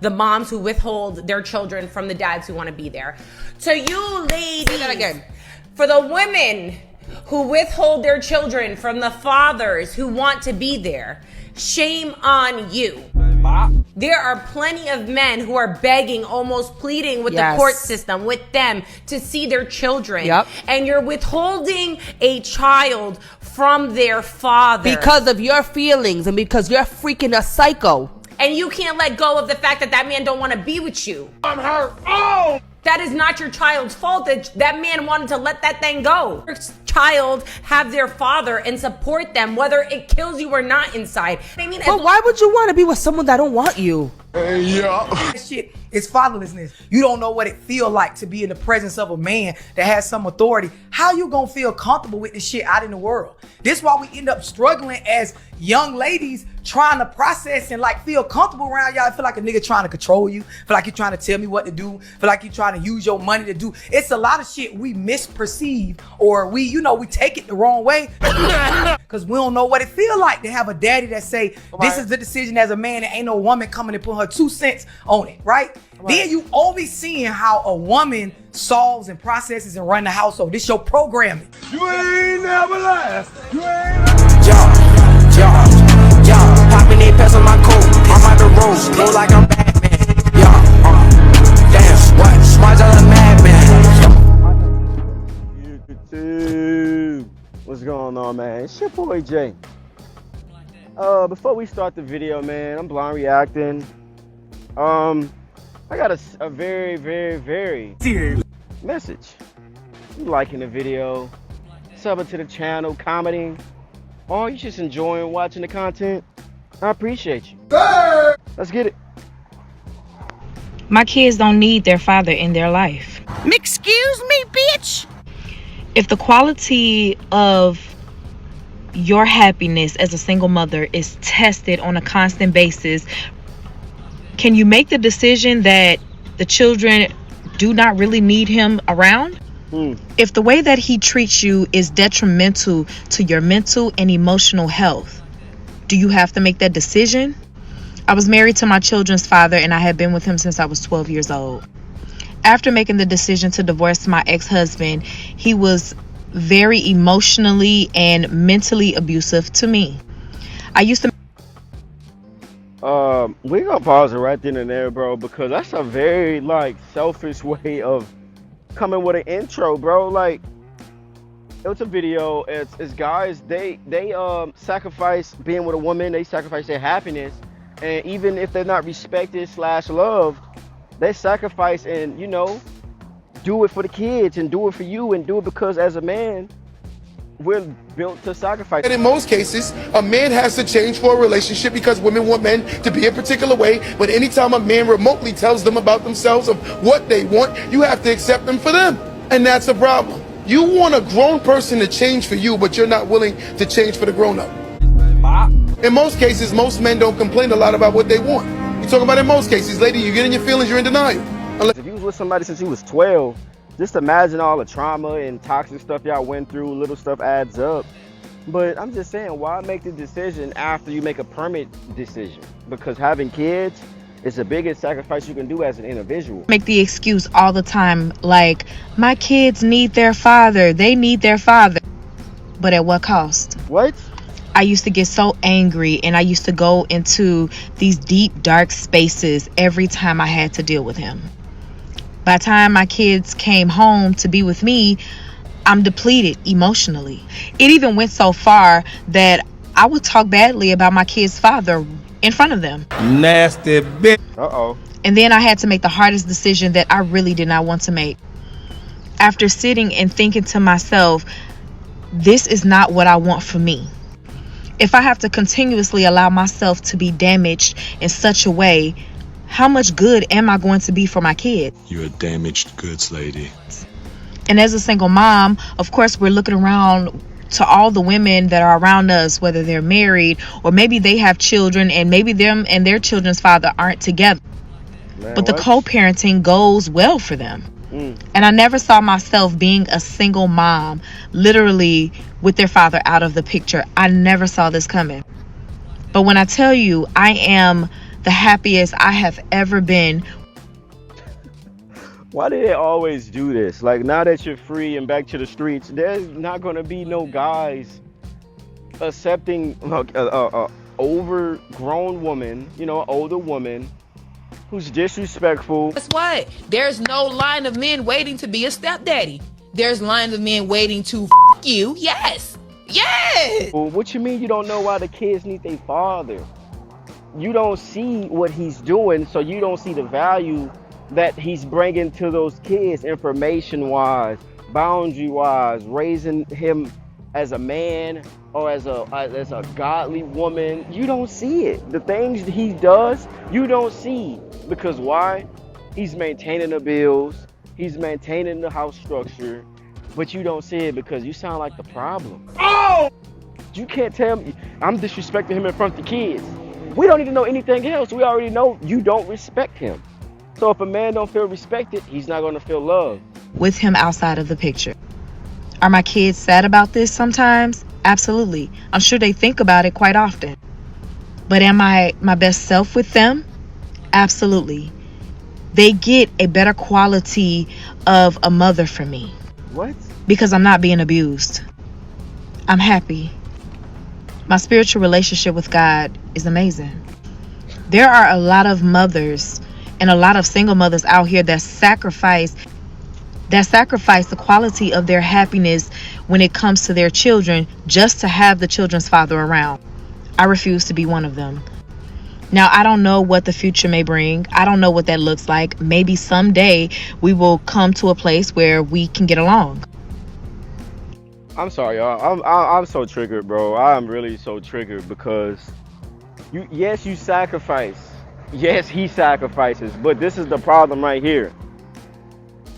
the moms who withhold their children from the dads who want to be there. To you ladies, say that again. For the women who withhold their children from the fathers who want to be there, shame on you. There are plenty of men who are begging, almost pleading with the court system, with them, to see their children. Yep. And you're withholding a child from their father. Because of your feelings and because you're freaking a psycho. And you can't let go of the fact that that man don't want to be with you. I'm hurt. Oh! That is not your child's fault that man wanted to let that thing go. Your child have their father and support them, whether it kills you or not inside. I mean, but why would you want to be with someone that don't want you? Yeah. Shit is fatherlessness. You don't know what it feel like to be in the presence of a man that has some authority. How you gonna feel comfortable with this shit out in the world? This why we end up struggling as young ladies trying to process and like feel comfortable around y'all. I feel like a nigga trying to control you. Feel like you're trying to tell me what to do. Feel like you're trying to use your money to do. It's a lot of shit we misperceive or we take it the wrong way. Cause we don't know what it feel like to have a daddy that say, this is the decision as a man and ain't no woman coming to put her 2 cents on it, right? Then you only seeing how a woman solves and processes and run the household. This your programming. You ain't never last. You ain't Popping 8 pets on my coat. I'm out the road. Blow like I'm Batman. Damn, what? Smart as a madman. YouTube. What's going on, man? It's your boy Jay. Before we start the video, man, I'm blind reacting. I got a very, very, very serious message. You liking the video, subbing to the channel, commenting, or you just enjoying watching the content? I appreciate you. Let's get it. My kids don't need their father in their life. Excuse me, bitch. If the quality of your happiness as a single mother is tested on a constant basis, can you make the decision that the children do not really need him around? If the way that he treats you is detrimental to your mental and emotional health, do you have to make that decision? I was married to my children's father and I had been with him since I was 12 years old. After making the decision to divorce my ex-husband, he was very emotionally and mentally abusive to me. I used to... We're gonna pause it right then and there, bro, because that's a very selfish way of coming with an intro, bro. Like, it was a video. It's guys, they sacrifice being with a woman, they sacrifice their happiness, and even if they're not respected / loved, they sacrifice and do it for the kids and do it for you and do it because as a man we're built to sacrifice. And in most cases, a man has to change for a relationship because women want men to be a particular way. But anytime a man remotely tells them about themselves, of what they want, you have to accept them for them. And that's a problem. You want a grown person to change for you, but you're not willing to change for the grown-up. In most cases, most men don't complain a lot about what they want. You talk about in most cases, lady, you get in your feelings, you're in denial. If you was with somebody since you was 12, just imagine all the trauma and toxic stuff y'all went through. Little stuff adds up. But I'm just saying, why make the decision after you make a permanent decision? Because having kids is the biggest sacrifice you can do as an individual. Make the excuse all the time, like, my kids need their father. They need their father. But at what cost? What? I used to get so angry and I used to go into these deep, dark spaces every time I had to deal with him. By the time my kids came home to be with me, I'm depleted emotionally. It even went so far that I would talk badly about my kid's father in front of them. Nasty bitch. Uh-oh. And then I had to make the hardest decision that I really did not want to make. After sitting and thinking to myself, this is not what I want for me. If I have to continuously allow myself to be damaged in such a way, how much good am I going to be for my kids? You're a damaged goods lady. And as a single mom, of course, we're looking around to all the women that are around us, whether they're married or maybe they have children and maybe them and their children's father aren't together. Man, but the co-parenting goes well for them. And I never saw myself being a single mom, literally with their father out of the picture. I never saw this coming. But when I tell you, I am the happiest I have ever been. Why do they always do this? Like, now that you're free and back to the streets, there's not gonna be no guys accepting overgrown woman, you know, older woman who's disrespectful. Guess what? There's no line of men waiting to be a stepdaddy. There's lines of men waiting to you. Yes. Yes. Well, what you mean you don't know why the kids need their father? You don't see what he's doing, so you don't see the value that he's bringing to those kids, information-wise, boundary-wise, raising him as a man or as a godly woman. You don't see it. The things he does, you don't see. Because why? He's maintaining the bills. He's maintaining the house structure. But you don't see it because you sound like the problem. Oh! You can't tell me I'm disrespecting him in front of the kids. We don't need to know anything else. We already know you don't respect him. So if a man don't feel respected, he's not going to feel loved. With him outside of the picture. Are my kids sad about this sometimes? Absolutely. I'm sure they think about it quite often. But am I my best self with them? Absolutely. They get a better quality of a mother from me. What? Because I'm not being abused. I'm happy. My spiritual relationship with God is amazing. There are a lot of mothers and a lot of single mothers out here that sacrifice the quality of their happiness when it comes to their children just to have the children's father around. I refuse to be one of them. Now, I don't know what the future may bring. I don't know what that looks like. Maybe someday we will come to a place where we can get along. I'm sorry, y'all. I'm so triggered, bro. I'm really so triggered because you sacrifice. Yes, he sacrifices, but this is the problem right here.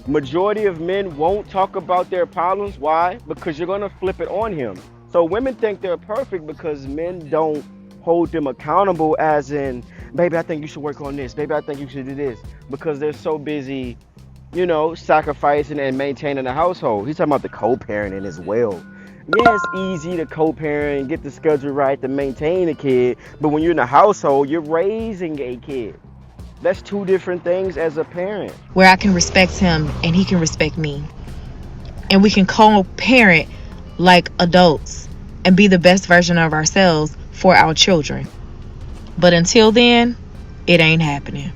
Majority of men won't talk about their problems. Why? Because you're gonna flip it on him. So women think they're perfect because men don't hold them accountable, as in, baby, I think you should work on this. Baby, I think you should do this. Because they're so busy, you know, sacrificing and maintaining the household. He's talking about the co-parenting as well. Yeah, it's easy to co-parent, get the schedule right, to maintain a kid. But when you're in the household, you're raising a kid. That's two different things as a parent. Where I can respect him and he can respect me. And we can co-parent like adults and be the best version of ourselves for our children. But until then, it ain't happening.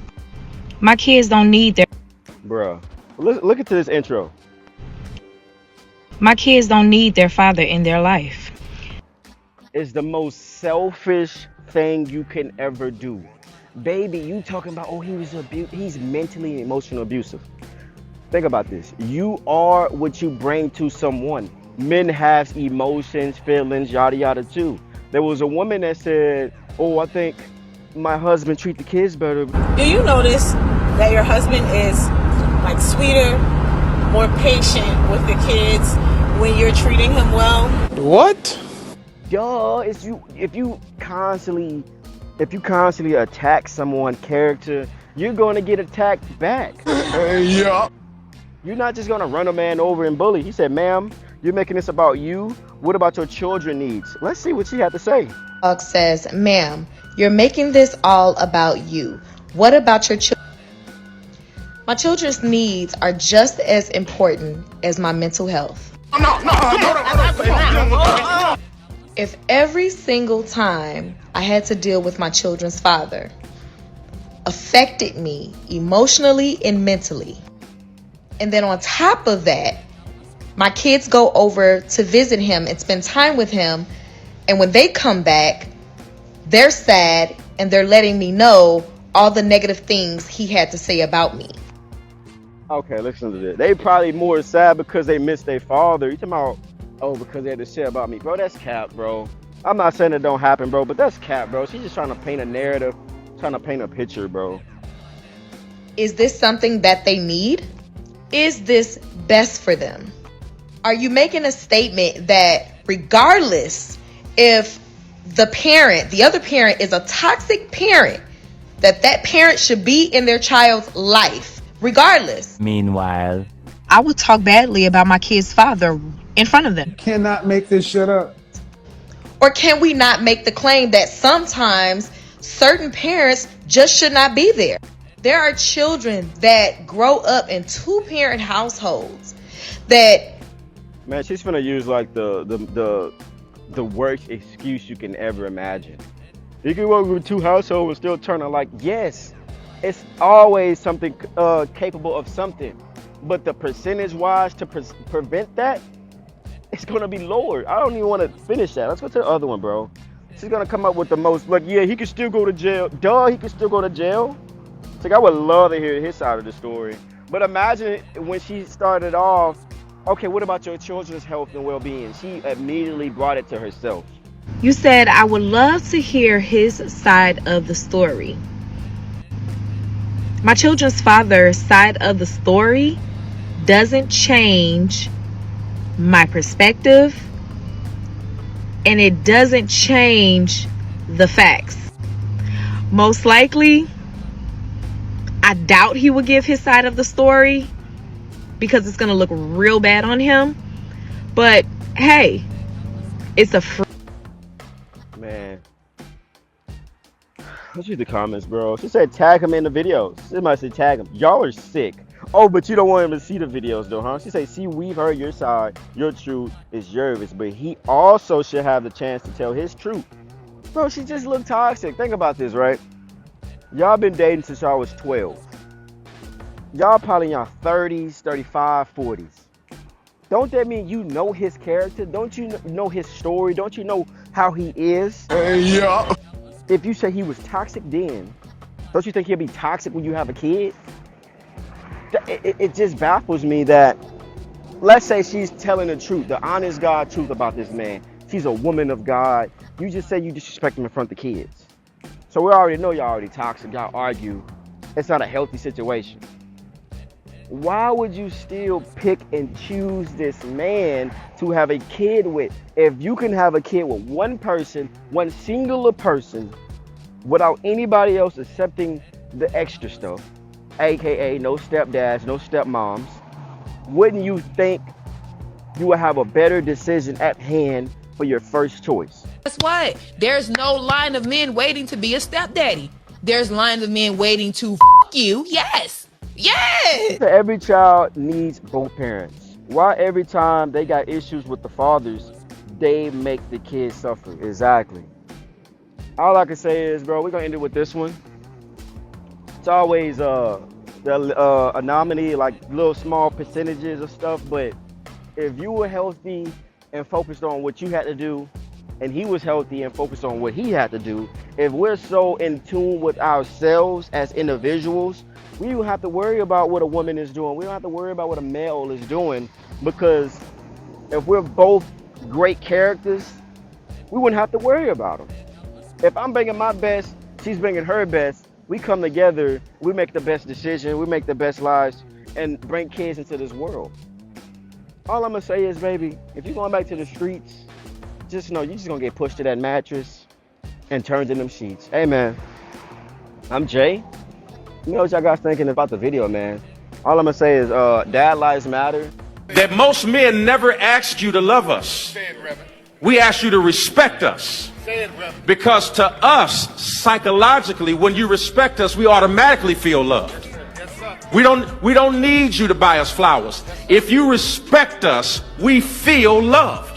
My kids don't need their... Bruh, look into this intro. My kids don't need their father in their life. It's the most selfish thing you can ever do. Baby, you talking about, oh, he's mentally and emotionally abusive. Think about this. You are what you bring to someone. Men have emotions, feelings, yada yada too. There was a woman that said, oh, I think my husband treat the kids better. Do you notice that your husband is like sweeter, more patient with the kids when you're treating him well? What? Duh, if you constantly attack someone's character, you're gonna get attacked back. Yeah. You're not just gonna run a man over and bully. He said, ma'am, you're making this about you. What about your children's needs? Let's see what she had to say. Dog says, ma'am, you're making this all about you. What about your children? My children's needs are just as important as my mental health. If every single time I had to deal with my children's father affected me emotionally and mentally, and then on top of that, my kids go over to visit him and spend time with him, and when they come back, they're sad and they're letting me know all the negative things he had to say about me. Okay, listen to this. They probably more sad because they miss their father. You talking about, oh, because they had to say about me. Bro, that's cap, bro. I'm not saying it don't happen, bro, but that's cap, bro. She's just trying to paint a narrative, trying to paint a picture, bro. Is this something that they need? Is this best for them? Are you making a statement that regardless if the other parent is a toxic parent, that parent should be in their child's life, regardless? Meanwhile, I would talk badly about my kid's father in front of them. Cannot make this shit up. Or can we not make the claim that sometimes certain parents just should not be there. There are children that grow up in 2-parent households that... Man, she's finna use like the worst excuse you can ever imagine. You can work with 2 households and still turn out like, yes, it's always something capable of something. But the percentage-wise to prevent that, it's gonna be lower. I don't even want to finish that. Let's go to the other one, bro. She's gonna come up with the most, like, yeah, he can still go to jail. Duh, he can still go to jail. It's like, I would love to hear his side of the story. But imagine when she started off, okay, what about your children's health and well-being? She immediately brought it to herself. You said, I would love to hear his side of the story. My children's father's side of the story doesn't change my perspective, and it doesn't change the facts. Most likely, I doubt he would give his side of the story because it's going to look real bad on him. But hey, it's a man. Let's read the comments, bro. She said tag him in the videos. Somebody said tag him. Y'all are sick. Oh, but you don't want him to see the videos though, huh? She said, see, we've heard your side. Your truth is yours, but he also should have the chance to tell his truth. Bro, she just looked toxic. Think about this, right? Y'all been dating since y'all was 12. Y'all probably in y'all 30s, 35, 40s. Don't that mean you know his character? Don't you know his story? Don't you know how he is? Yeah. If you say he was toxic then, don't you think he'll be toxic when you have a kid? It just baffles me that, let's say she's telling the truth, the honest God truth about this man. She's a woman of God. You just say you disrespect him in front of the kids. So we already know y'all already toxic. Y'all argue. It's not a healthy situation. Why would you still pick and choose this man to have a kid with? If you can have a kid with one person, one singular person, without anybody else accepting the extra stuff, aka no stepdads, no stepmoms, wouldn't you think you would have a better decision at hand for your first choice? Guess what? There's no line of men waiting to be a stepdaddy. There's lines of men waiting to f you. Yes. Yes. Every child needs both parents. Why every time they got issues with the fathers, they make the kids suffer? Exactly. All I can say is, bro, we're gonna end it with this one. It's always the anomaly, like little small percentages of stuff, but if you were healthy and focused on what you had to do, and he was healthy and focused on what he had to do, if we're so in tune with ourselves as individuals, we don't have to worry about what a woman is doing. We don't have to worry about what a male is doing, because if we're both great characters, we wouldn't have to worry about them. If I'm bringing my best, she's bringing her best, we come together, we make the best decision, we make the best lives, and bring kids into this world. All I'm gonna say is, baby, if you're going back to the streets, just know you're just gonna get pushed to that mattress and turned in them sheets. Hey, man, I'm Jay. You know what y'all guys thinking about the video, man? All I'm gonna say is, dad lives matter. That most men never asked you to love us. Say it, Reverend. We asked you to respect us. Say it, Reverend. Because to us, psychologically, when you respect us, we automatically feel loved. Yes, sir. We don't need you to buy us flowers. If you respect us, we feel loved.